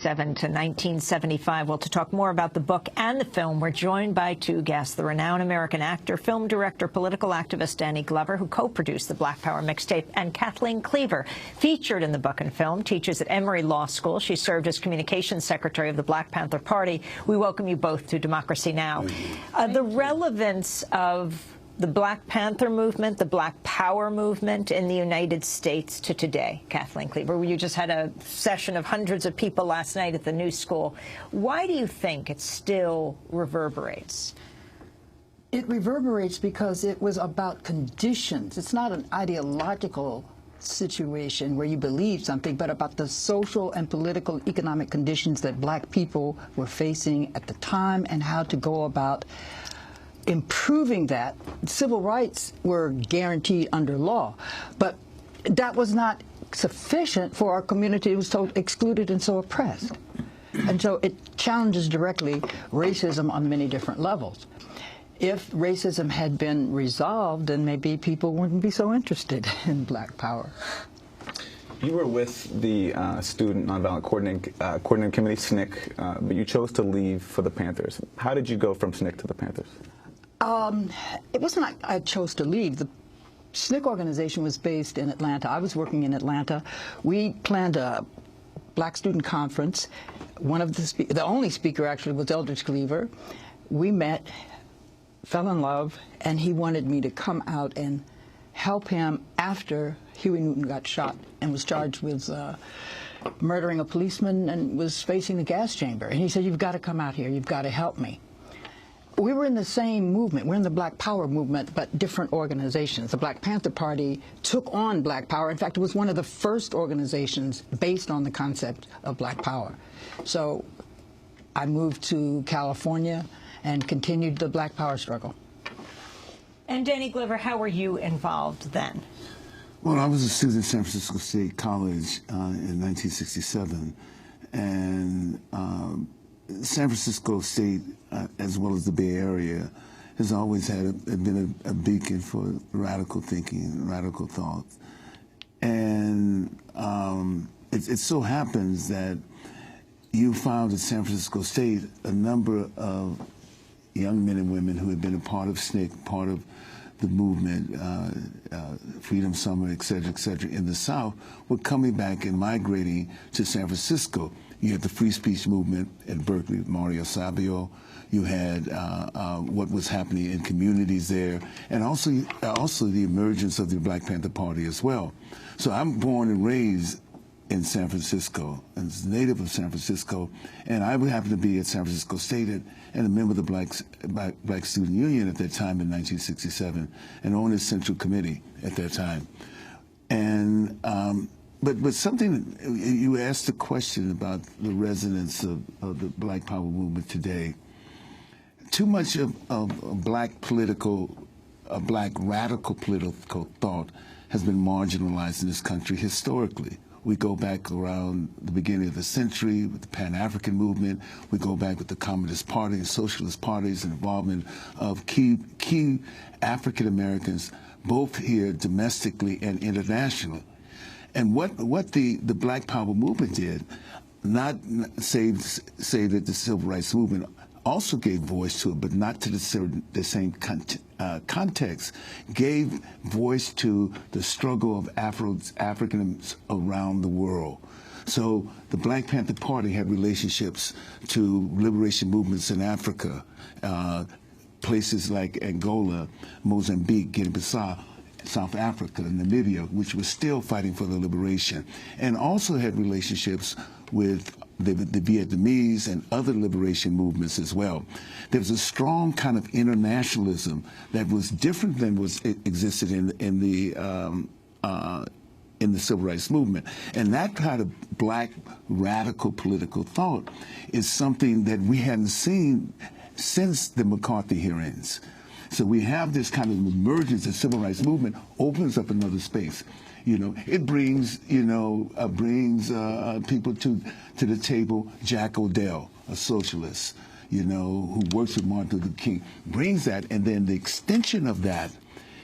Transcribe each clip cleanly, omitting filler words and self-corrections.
To 1975. Well, to talk more about the book and the film, we're joined by two guests, the renowned American actor, film director, political activist Danny Glover, who co-produced the Black Power mixtape, and Kathleen Cleaver, featured in the book and film, teaches at Emory Law School. She served as communications secretary of the Black Panther Party. We welcome you both to Democracy Now! The relevance of the Black Panther movement, the Black Power movement in the United States to today. Kathleen Cleaver, you just had a session of hundreds of people last night at the New School. Why do you think it still reverberates? It reverberates because it was about conditions. It's not an ideological situation where you believe something, but about the social and political economic conditions that Black people were facing at the time and how to go about improving that. Civil rights were guaranteed under law, but that was not sufficient for our community. It was so excluded and so oppressed. And so it challenges directly racism on many different levels. If racism had been resolved, then maybe people wouldn't be so interested in Black Power. You were with the Student Nonviolent Coordinating Committee, SNCC, but you chose to leave for the Panthers. How did you go from SNCC to the Panthers? It wasn't like I chose to leave. The SNCC organization was based in Atlanta. I was working in Atlanta. We planned a Black student conference. One of the only speaker actually was Eldridge Cleaver. We met, fell in love, and he wanted me to come out and help him after Huey Newton got shot and was charged with murdering a policeman and was facing the gas chamber. And he said, "You've got to come out here. You've got to help me." We were in the same movement. We're in the Black Power movement, but different organizations. The Black Panther Party took on Black Power. In fact, it was one of the first organizations based on the concept of Black Power. So I moved to California and continued the Black Power struggle. And Danny Glover, how were you involved then? Well, I was a student at San Francisco State College in 1967, and San Francisco State, as well as the Bay Area, has always been a beacon for radical thinking, radical thought. And it so happens that you found at San Francisco State a number of young men and women who had been a part of SNCC, part of the movement, Freedom Summer, et cetera, in the South, were coming back and migrating to San Francisco. You had the free speech movement at Berkeley, Mario Savio. You had what was happening in communities there, and also the emergence of the Black Panther Party as well. So I'm born and raised in San Francisco, and native of San Francisco, and I would happen to be at San Francisco State and a member of the Black Student Union at that time in 1967, and on its Central Committee at that time. And but something, you asked the question about the resonance of the Black Power movement today. Too much of Black radical political thought has been marginalized in this country historically. We go back around the beginning of the century with the Pan-African movement. We go back with the Communist Party and Socialist parties and involvement of key African Americans, both here domestically and internationally. And what the Black Power movement did, not say that the Civil Rights movement also gave voice to it, but not to the same context, gave voice to the struggle of Africans around the world. So the Black Panther Party had relationships to liberation movements in Africa, places like Angola, Mozambique, Guinea-Bissau, South Africa, Namibia, which was still fighting for the liberation, and also had relationships with the Vietnamese and other liberation movements as well. There was a strong kind of internationalism that was different than existed in the Civil Rights Movement. And that kind of Black radical political thought is something that we hadn't seen since the McCarthy hearings. So we have this kind of emergence. The Civil Rights Movement opens up another space. You know, it brings people to the table. Jack O'Dell, a socialist, you know, who works with Martin Luther King, brings that, and then the extension of that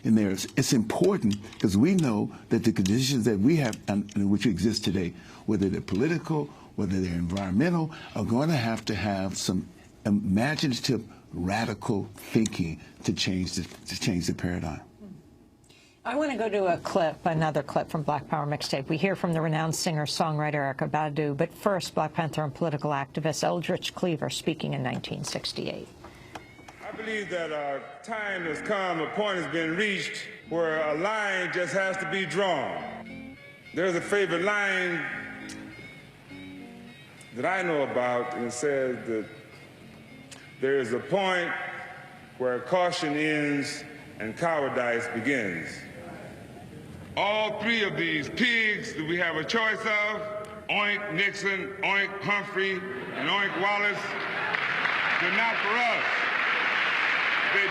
in there. It's important because we know that the conditions that we have in which we exist today, whether they're political, whether they're environmental, are going to have some imaginative, radical thinking to change the paradigm. I want to go to a clip, another clip from Black Power mixtape. We hear from the renowned singer-songwriter Erykah Badu, but first, Black Panther and political activist Eldridge Cleaver speaking in 1968. I believe that a time has come, a point has been reached where a line just has to be drawn. There's a favorite line that I know about, and it says that there is a point where caution ends and cowardice begins. All three of these pigs that we have a choice of, Oink Nixon, Oink Humphrey, and Oink Wallace, they're not for us. They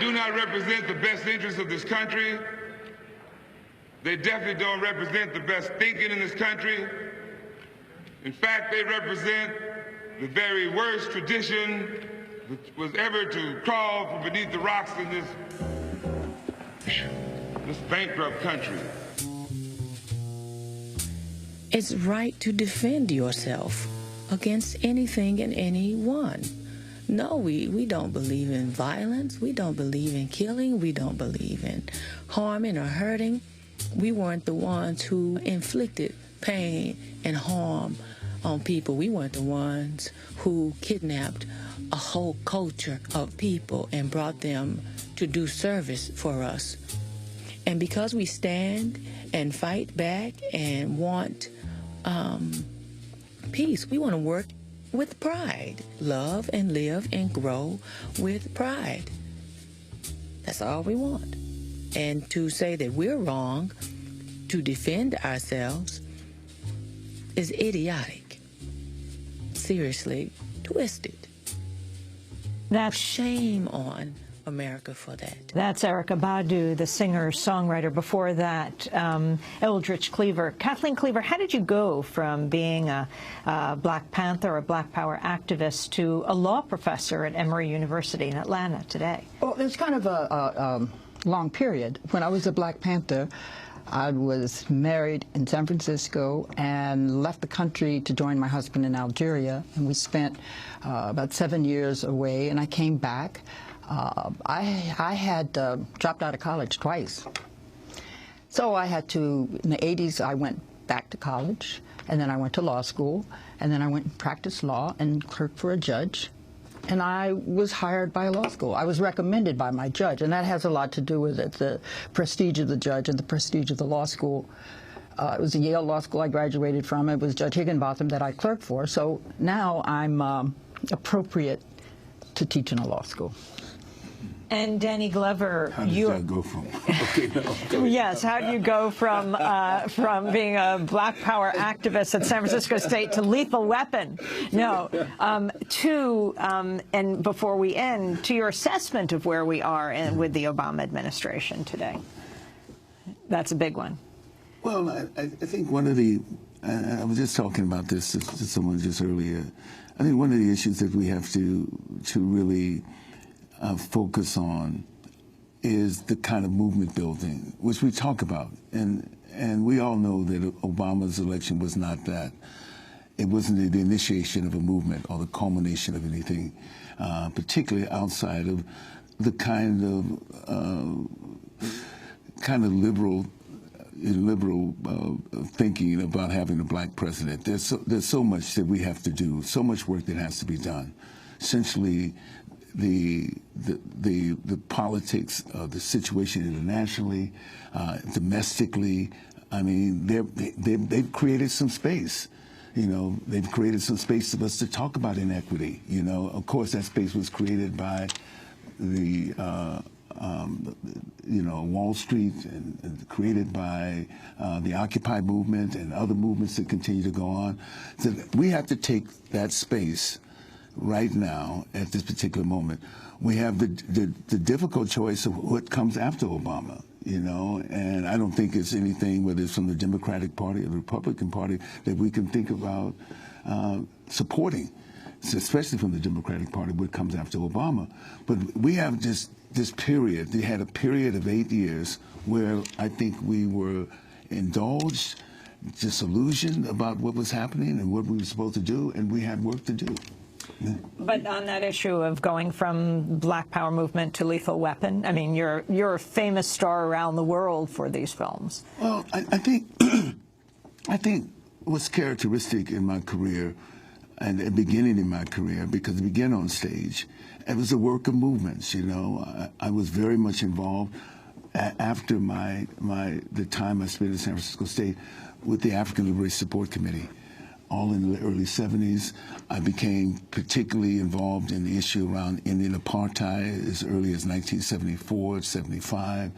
do not represent the best interests of this country. They definitely don't represent the best thinking in this country. In fact, they represent the very worst tradition that was ever to crawl from beneath the rocks in this bankrupt country. It's right to defend yourself against anything and anyone. No, we don't believe in violence. We don't believe in killing. We don't believe in harming or hurting. We weren't the ones who inflicted pain and harm on people. We weren't the ones who kidnapped a whole culture of people and brought them to do service for us. And because we stand and fight back and want peace, we want to work with pride, love and live and grow with pride. That's all we want. And to say that we're wrong to defend ourselves is idiotic. Seriously twisted. That's shame on America for that. That's Erykah Badu, the singer-songwriter. Before that, Eldridge Cleaver. Kathleen Cleaver, how did you go from being a Black Panther, a Black Power activist, to a law professor at Emory University in Atlanta today? Well, there's kind of a long period. When I was a Black Panther, I was married in San Francisco and left the country to join my husband in Algeria, and we spent about 7 years away, and I came back. I had dropped out of college twice. So I had to, in the 80s, I went back to college, and then I went to law school, and then I went and practiced law and clerked for a judge. And I was hired by a law school. I was recommended by my judge, and that has a lot to do with it, the prestige of the judge and the prestige of the law school. It was a Yale Law School I graduated from. It was Judge Higginbotham that I clerked for. So now I'm appropriate to teach in a law school. And Danny Glover, how did that go from? Okay, no. Yes, how do you go from being a Black Power activist at San Francisco State to lethal weapon? No, and before we end, to your assessment of where we are with the Obama administration today. That's a big one. Well, I think one of the, I was just talking about this to someone just earlier. I think one of the issues that we have to really focus on is the kind of movement building, which we talk about. And we all know that Obama's election was not that. It wasn't the initiation of a movement or the culmination of anything, particularly outside of the kind of liberal thinking about having a black president. There's so much that we have to do, so much work that has to be done. Essentially, the politics of the situation internationally, domestically. I mean, they've created some space. You know, they've created some space for us to talk about inequity. You know, of course, that space was created by the Wall Street and created by the Occupy movement and other movements that continue to go on. So we have to take that space right now at this particular moment. We have the difficult choice of what comes after Obama, you know, and I don't think it's anything, whether it's from the Democratic Party or the Republican Party, that we can think about supporting, especially from the Democratic Party, what comes after Obama. But we have just this period. They had a period of 8 years where I think we were indulged, disillusioned about what was happening and what we were supposed to do, and we had work to do. But on that issue of going from Black Power movement to Lethal Weapon, I mean, you're a famous star around the world for these films. Well, I think I think what's characteristic in my career and the beginning in my career, because I began on stage, it was a work of movements. You know, I was very much involved after the time I spent at San Francisco State with the African Liberation Support Committee. All in the early 70s, I became particularly involved in the issue around Indian apartheid as early as 1974, 75,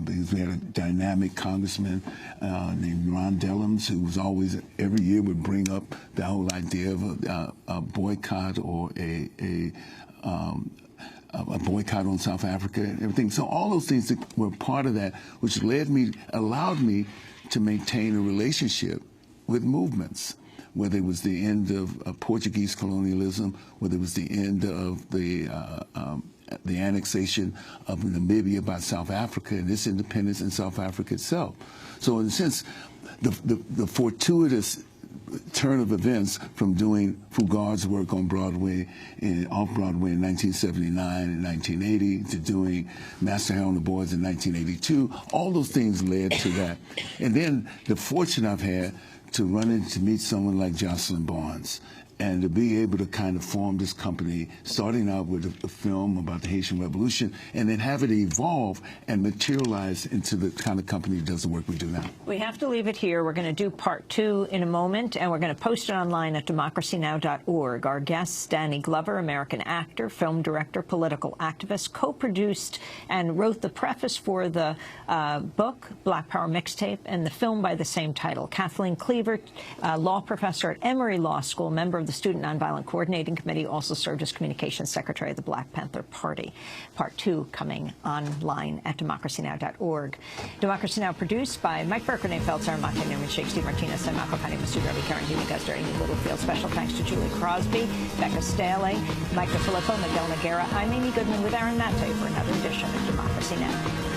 because we had a dynamic congressman named Ron Dellums, who was always, every year would bring up the whole idea of a boycott or a boycott on South Africa and everything. So all those things that were part of that, which allowed me to maintain a relationship with movements, whether it was the end of Portuguese colonialism, whether it was the end of the annexation of Namibia by South Africa and its independence in South Africa itself. So in a sense, the fortuitous turn of events from doing Fugard's work on Broadway, off-Broadway in 1979 and 1980, to doing Master Hair on the Boards in 1982, all those things led to that. And then the fortune I've had to meet someone like Jocelyn Barnes, and to be able to kind of form this company, starting out with a film about the Haitian Revolution, and then have it evolve and materialize into the kind of company that does the work we do now. We have to leave it here. We're going to do part 2 in a moment, and we're going to post it online at democracynow.org. Our guest, Danny Glover, American actor, film director, political activist, co-produced and wrote the preface for the book, Black Power Mixtape, and the film by the same title. Kathleen Cleaver, law professor at Emory Law School, member of the Student Nonviolent Coordinating Committee, also served as communications secretary of the Black Panther Party. Part 2 coming online at democracynow.org. Democracy Now! Produced by Mike Burke, Renee Feltz, Martin Newman, Shake, Steve Martinez, and Marco Pani, Mr. Ravi, Karen Dina, Guzder, Amy Littlefield. Special thanks to Julie Crosby, Becca Staley, Mike DeFilippo, Miguel Noguera. I'm Amy Goodman with Aaron Matte for another edition of Democracy Now!